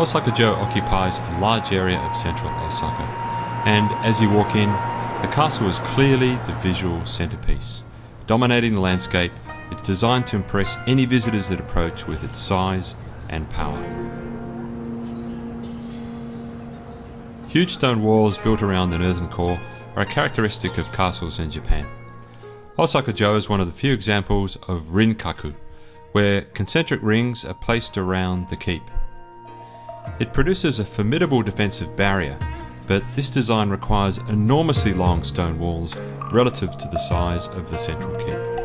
Osaka-jo occupies a large area of central Osaka, and as you walk in, the castle is clearly the visual centerpiece. Dominating the landscape, it's designed to impress any visitors that approach with its size and power. Huge stone walls built around the northern core are a characteristic of castles in Japan. Osaka-jo is one of the few examples of rinkaku, where concentric rings are placed around the keep. It produces a formidable defensive barrier, but this design requires enormously long stone walls relative to the size of the central keep.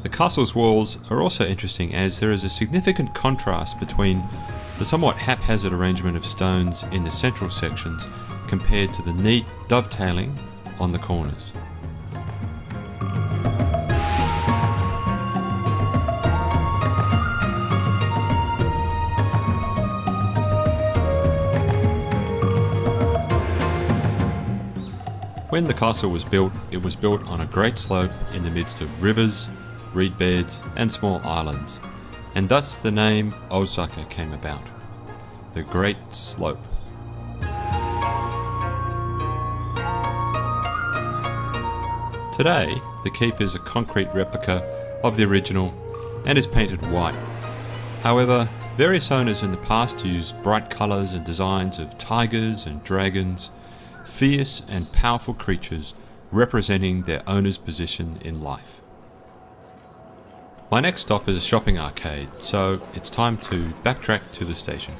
The castle's walls are also interesting as there is a significant contrast between the somewhat haphazard arrangement of stones in the central sections compared to the neat dovetailing on the corners. When the castle was built, it was built on a great slope in the midst of rivers, reed beds and small islands, and thus the name Osaka came about, the Great Slope. Today, the keep is a concrete replica of the original and is painted white. However, various owners in the past used bright colours and designs of tigers and dragons, fierce and powerful creatures representing their owner's position in life. My next stop is a shopping arcade, so it's time to backtrack to the station.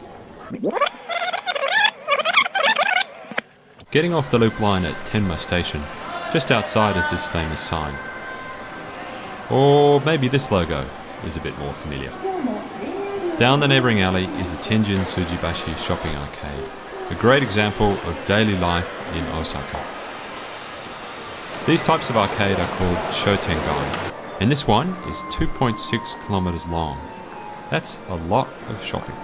Getting off the loop line at Tenma Station, just outside is this famous sign. Or maybe this logo is a bit more familiar. Down the neighbouring alley is the Tenjinsumibashi shopping arcade, a great example of daily life in Osaka. These types of arcade are called shotengai, and this one is 2.6 kilometers long. That's a lot of shopping.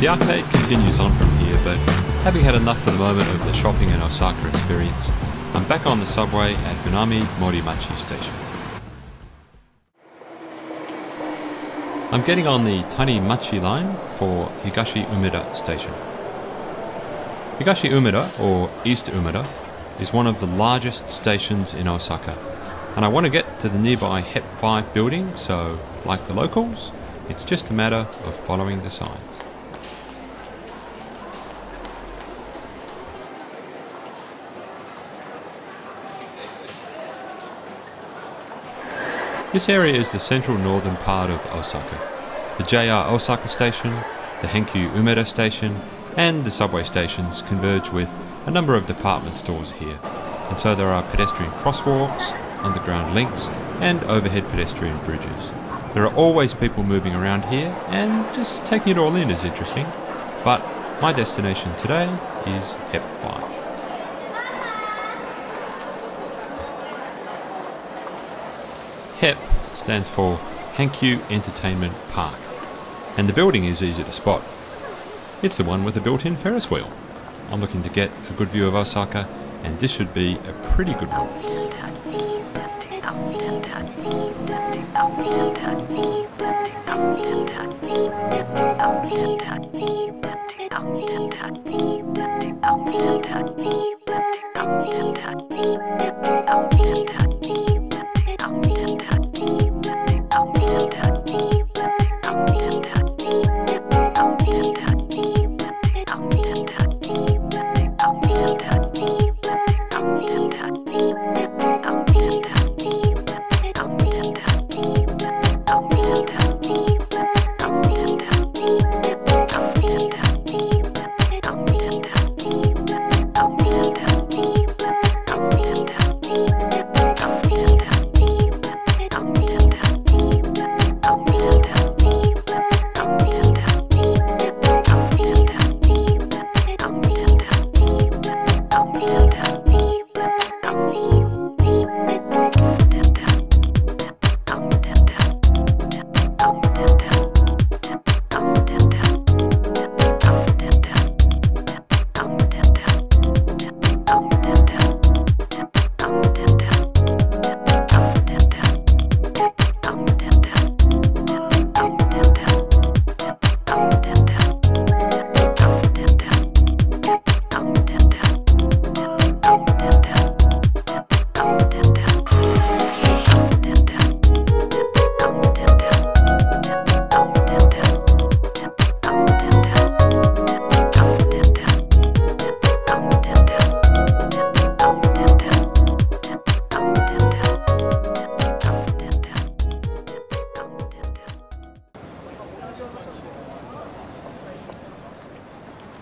The arcade continues on from here, but having had enough for the moment of the shopping and Osaka experience, I'm back on the subway at Minami Morimachi Station. I'm getting on the Tanimachi line for Higashi Umeda Station. Higashi Umeda, or East Umeda, is one of the largest stations in Osaka, and I want to get to the nearby HEP building, so, like the locals, it's just a matter of following the signs. This area is the central northern part of Osaka. The JR Osaka Station, the Henkyu Umeda Station, and the subway stations converge with a number of department stores here, and so there are pedestrian crosswalks, underground links, and overhead pedestrian bridges. There are always people moving around here, and just taking it all in is interesting. But my destination today is HEP 5. HEP stands for Henkyu Entertainment Park, and the building is easy to spot. It's the one with a built-in Ferris wheel. I'm looking to get a good view of Osaka, and this should be a pretty good one.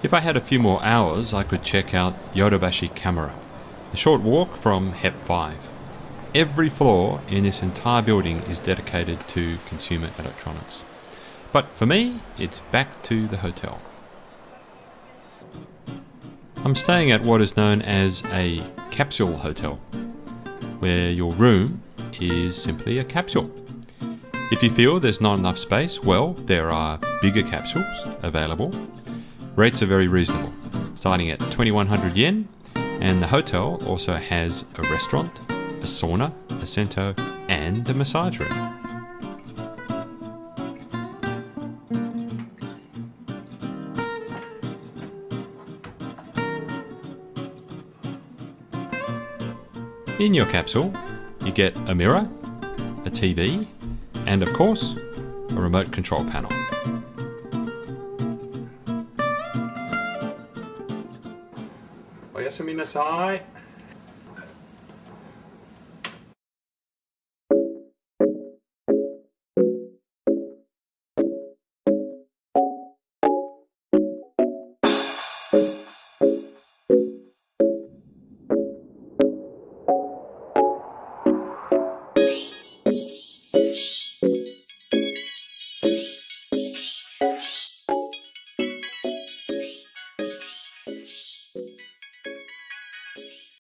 If I had a few more hours, I could check out Yodobashi Camera, a short walk from HEP 5. Every floor in this entire building is dedicated to consumer electronics. But for me, it's back to the hotel. I'm staying at what is known as a capsule hotel, where your room is simply a capsule. If you feel there's not enough space, well, there are bigger capsules available. Rates are very reasonable, starting at 2,100 yen, and the hotel also has a restaurant, a sauna, a sento, and a massage room. In your capsule, you get a mirror, a TV, and of course, a remote control panel. Oyasuminasai.